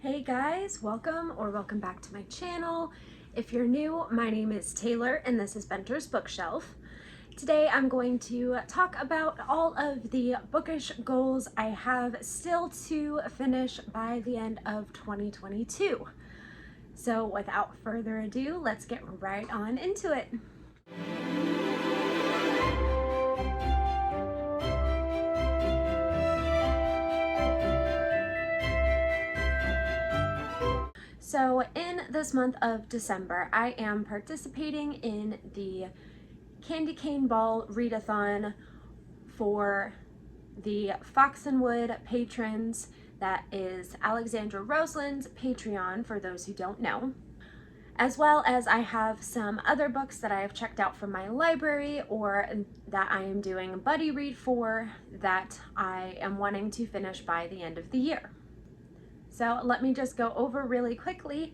Hey guys, welcome back to my channel. If you're new, my name is Taylor and this is Benter's Bookshelf. Today I'm going to talk about all of the bookish goals I have still to finish by the end of 2022. So without further ado, let's get right on into it. So in this month of December, I am participating in the Candy Cane Ball Readathon for the Foxenwood patrons. That is Alexandra Roseland's Patreon, for those who don't know. As well as I have some other books that I have checked out from my library or that I am doing a buddy read for that I am wanting to finish by the end of the year. So let me just go over really quickly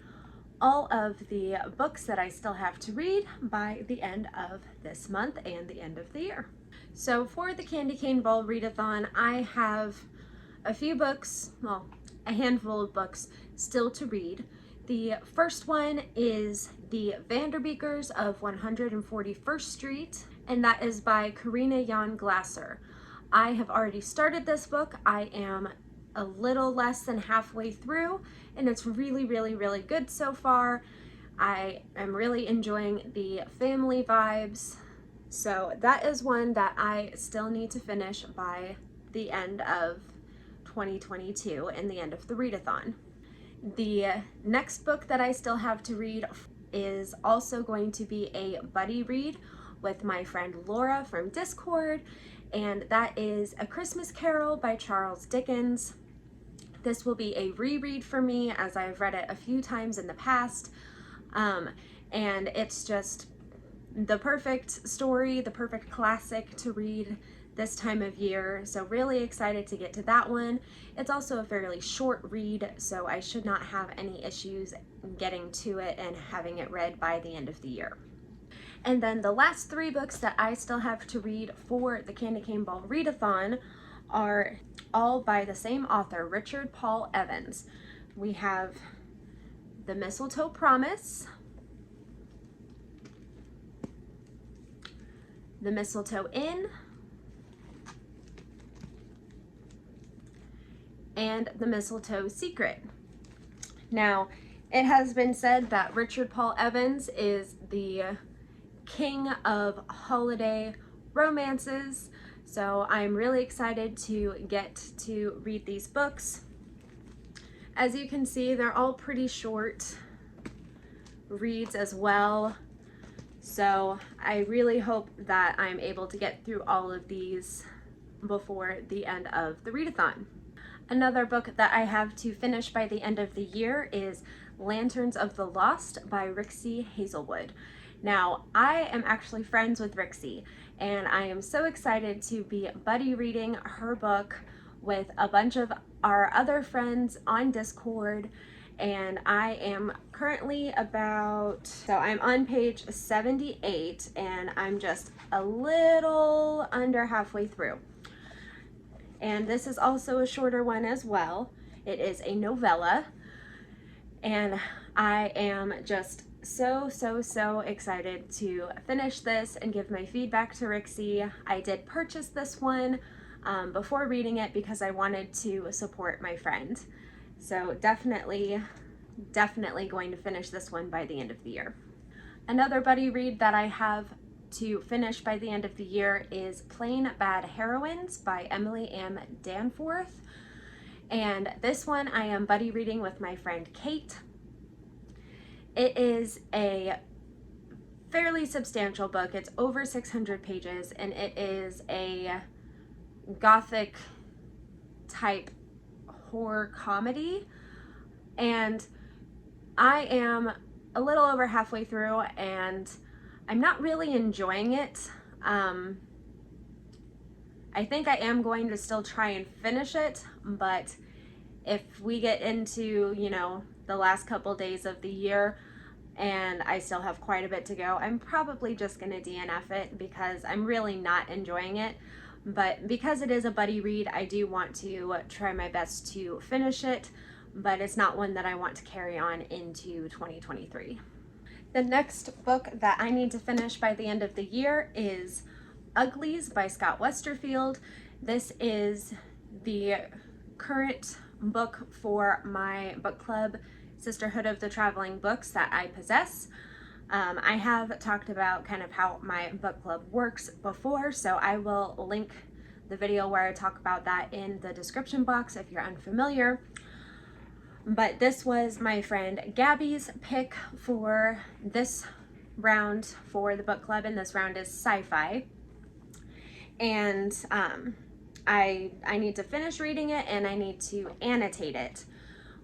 all of the books that I still have to read by the end of this month and the end of the year. So for the Candy Cane Ball Readathon, I have a few books, well, a handful of books still to read. The first one is The Vanderbeekers of 141st Street, and that is by Karina Jan Glasser. I have already started this book. I am a little less than halfway through, and it's really good so far. I am really enjoying the family vibes, so that is one that I still need to finish by the end of 2022 and the end of the readathon. The next book that I still have to read is also going to be a buddy read with my friend Laura from Discord, and that is A Christmas Carol by Charles Dickens. This will be a reread for me, as I've read it a few times in the past, and it's just the perfect story, the perfect classic to read this time of year, so really excited to get to that one. It's also a fairly short read, so I should not have any issues getting to it and having it read by the end of the year. And then the last three books that I still have to read for the Candy Cane Ball Readathon are all by the same author, Richard Paul Evans. We have The Mistletoe Promise, The Mistletoe Inn, and The Mistletoe Secret. Now, it has been said that Richard Paul Evans is the king of holiday romances, so I'm really excited to get to read these books. As you can see, they're all pretty short reads as well, so I really hope that I'm able to get through all of these before the end of the readathon. Another book that I have to finish by the end of the year is Lanterns of the Lost by Rixie Hazelwood. Now, I am actually friends with Rixie, and I am so excited to be buddy reading her book with a bunch of our other friends on Discord, and I am currently I'm on page 78, and I'm just a little under halfway through. And this is also a shorter one as well. It is a novella, and I am just so excited to finish this and give my feedback to Rixie. I did purchase this one before reading it because I wanted to support my friend. So definitely going to finish this one by the end of the year. Another buddy read that I have to finish by the end of the year is Plain Bad Heroines by Emily M. Danforth. And this one I am buddy reading with my friend Kate. It is a fairly substantial book. It's over 600 pages, and it is a gothic type horror comedy. And I am a little over halfway through, and I'm not really enjoying it. I think I am going to still try and finish it, but if we get into, the last couple days of the year and I still have quite a bit to go, I'm probably just going to DNF it because I'm really not enjoying it. But because it is a buddy read, I do want to try my best to finish it but it's not one that I want to carry on into 2023. The next book that I need to finish by the end of the year is Uglies by Scott Westerfield. This is the current book for my book club, Sisterhood of the Traveling Books, that I possess. I have talked about kind of how my book club works before, so I will link the video where I talk about that in the description box if you're unfamiliar. But this was my friend Gabby's pick for this round for the book club, and this round is sci-fi. And I need to finish reading it, and I need to annotate it.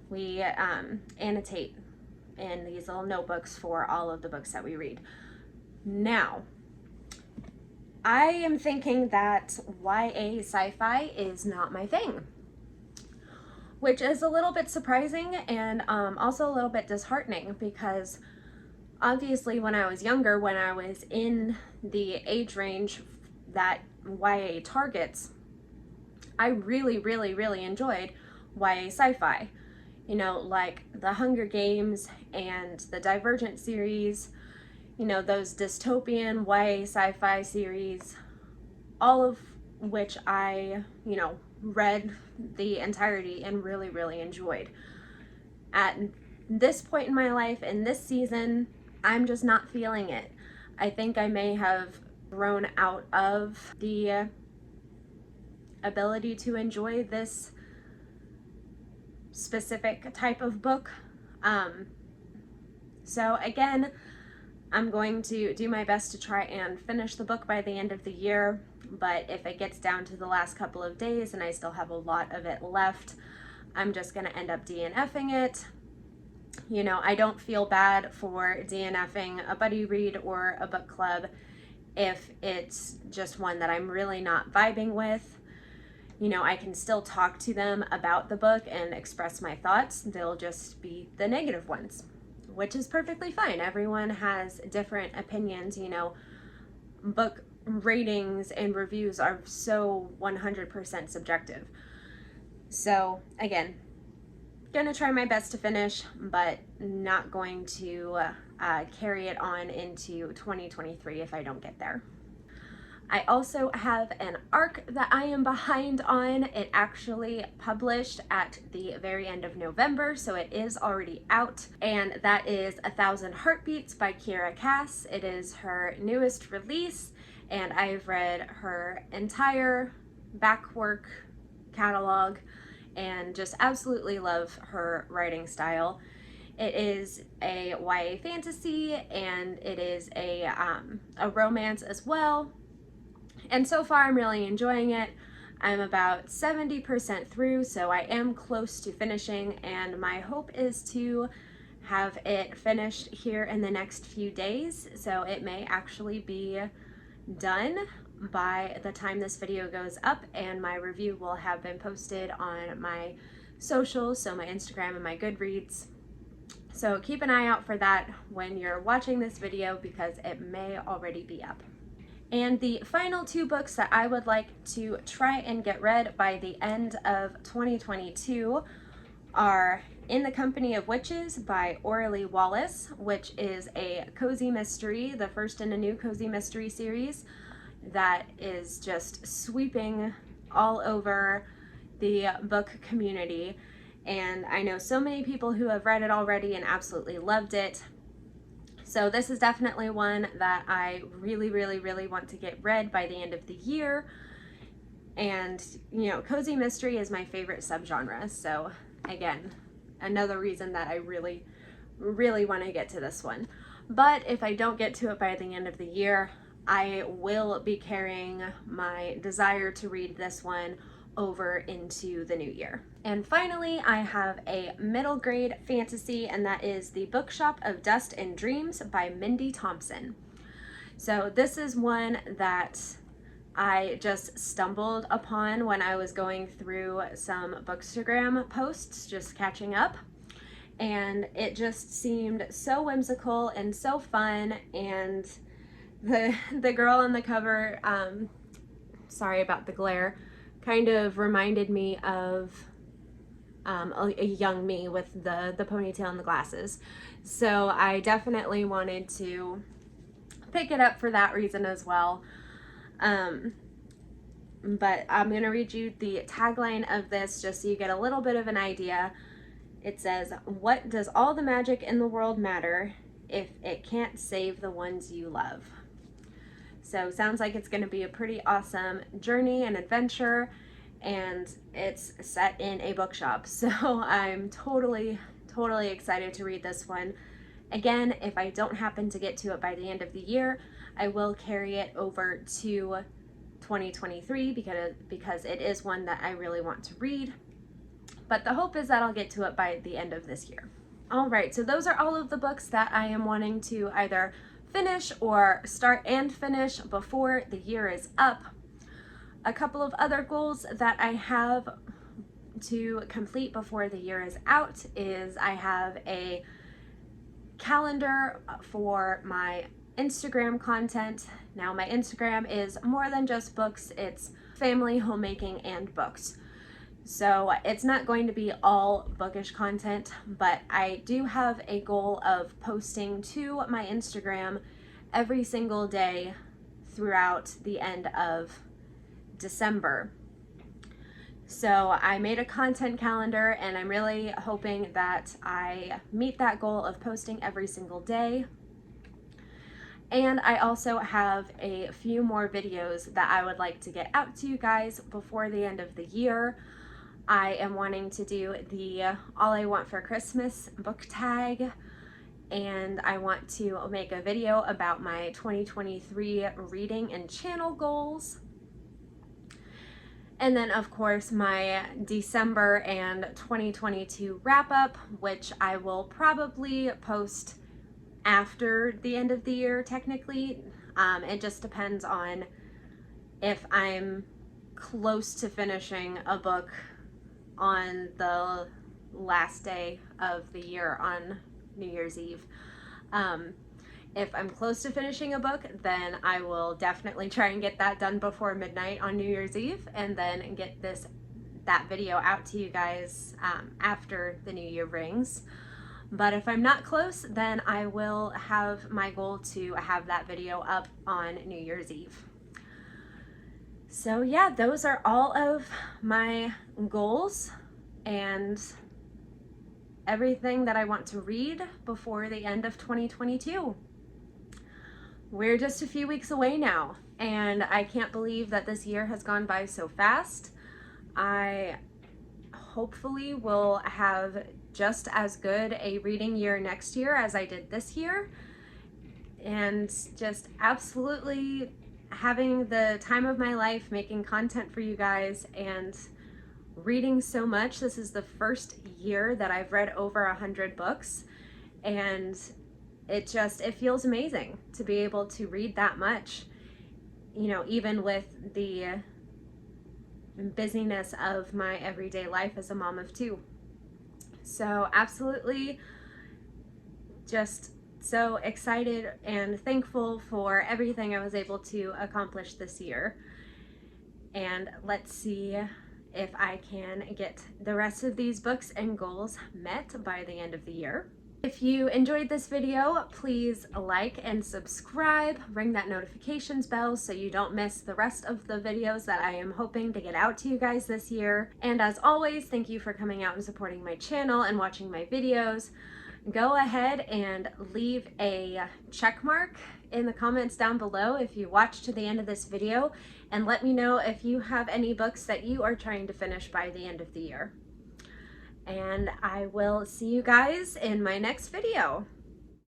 We annotate in these little notebooks for all of the books that we read. Now, I am thinking that YA sci-fi is not my thing, which is a little bit surprising and also a little bit disheartening, because obviously when I was younger, when I was in the age range that YA targets, I really, really, really enjoyed YA sci-fi. You know, like the Hunger Games and the Divergent series, you know, those dystopian YA sci-fi series, all of which I, you know, read the entirety and really, really enjoyed. At this point in my life, in this season, I'm just not feeling it. I think I may have grown out of the ability to enjoy this specific type of book. So again, I'm going to do my best to try and finish the book by the end of the year, but if it gets down to the last couple of days and I still have a lot of it left, I'm just going to end up DNFing it. You know, I don't feel bad for DNFing a buddy read or a book club if it's just one that I'm really not vibing with. You know, I can still talk to them about the book and express my thoughts. They'll just be the negative ones, which is perfectly fine. Everyone has different opinions. You know, book ratings and reviews are so 100% subjective. So again, gonna try my best to finish, but not going to carry it on into 2023 if I don't get there. I also have an arc that I am behind on. It actually published at the very end of November, so it is already out, and that is 1,000 Heartbeats by Kiera Cass. It is her newest release, and I've read her entire backwork catalog and just absolutely love her writing style. It is a YA fantasy, and it is a romance as well. And so far I'm really enjoying it. I'm about 70% through, so I am close to finishing, and my hope is to have it finished here in the next few days, so it may actually be done by the time this video goes up, and my review will have been posted on my socials, so my Instagram and my Goodreads. So keep an eye out for that when you're watching this video, because it may already be up. And the final two books that I would like to try and get read by the end of 2022 are In the Company of Witches by Orly Wallace, which is a cozy mystery, the first in a new cozy mystery series that is just sweeping all over the book community. And I know so many people who have read it already and absolutely loved it. So this is definitely one that I really, really, really want to get read by the end of the year. And, you know, cozy mystery is my favorite subgenre. So again, another reason that I really, really want to get to this one. But if I don't get to it by the end of the year, I will be carrying my desire to read this one over into the new year. And finally, I have a middle grade fantasy, and that is The Bookshop of Dust and Dreams by Mindy Thompson. So this is one that I just stumbled upon when I was going through some Bookstagram posts, just catching up. And it just seemed so whimsical and so fun, and the girl on the cover, sorry about the glare, kind of reminded me of a young me with the ponytail and the glasses. So I definitely wanted to pick it up for that reason as well. But I'm going to read you the tagline of this just so you get a little bit of an idea. It says, "What does all the magic in the world matter if it can't save the ones you love?" So sounds like it's going to be a pretty awesome journey and adventure, and it's set in a bookshop. So I'm totally excited to read this one. Again, if I don't happen to get to it by the end of the year, I will carry it over to 2023 because it is one that I really want to read. But the hope is that I'll get to it by the end of this year. All right, so those are all of the books that I am wanting to either finish or start and finish before the year is up. A couple of other goals that I have to complete before the year is out is I have a calendar for my Instagram content. Now my Instagram is more than just books, it's family, homemaking, and books. So it's not going to be all bookish content, but I do have a goal of posting to my Instagram every single day throughout the end of December. So I made a content calendar and I'm really hoping that I meet that goal of posting every single day. And I also have a few more videos that I would like to get out to you guys before the end of the year. I am wanting to do the All I Want for Christmas book tag, and I want to make a video about my 2023 reading and channel goals. And then of course my December and 2022 wrap up, which I will probably post after the end of the year technically. It just depends on if I'm close to finishing a book on the last day of the year on New Year's Eve. If I'm close to finishing a book, then I will definitely try and get that done before midnight on New Year's Eve, and then get that video out to you guys after the new year rings. But if I'm not close, then I will have my goal to have that video up on New Year's Eve. So yeah, those are all of my goals and everything that I want to read before the end of 2022. We're just a few weeks away now, and I can't believe that this year has gone by so fast. I hopefully will have just as good a reading year next year as I did this year, and just absolutely having the time of my life making content for you guys and reading so much. This is the first year that I've read over 100 books, and it feels amazing to be able to read that much, you know, even with the busyness of my everyday life as a mom of two. So absolutely just so excited and thankful for everything I was able to accomplish this year. And let's see if I can get the rest of these books and goals met by the end of the year. If you enjoyed this video, please like and subscribe, ring that notifications bell so you don't miss the rest of the videos that I am hoping to get out to you guys this year. And as always, thank you for coming out and supporting my channel and watching my videos. Go ahead and leave a check mark in the comments down below if you watched to the end of this video, and let me know if you have any books that you are trying to finish by the end of the year. And I will see you guys in my next video.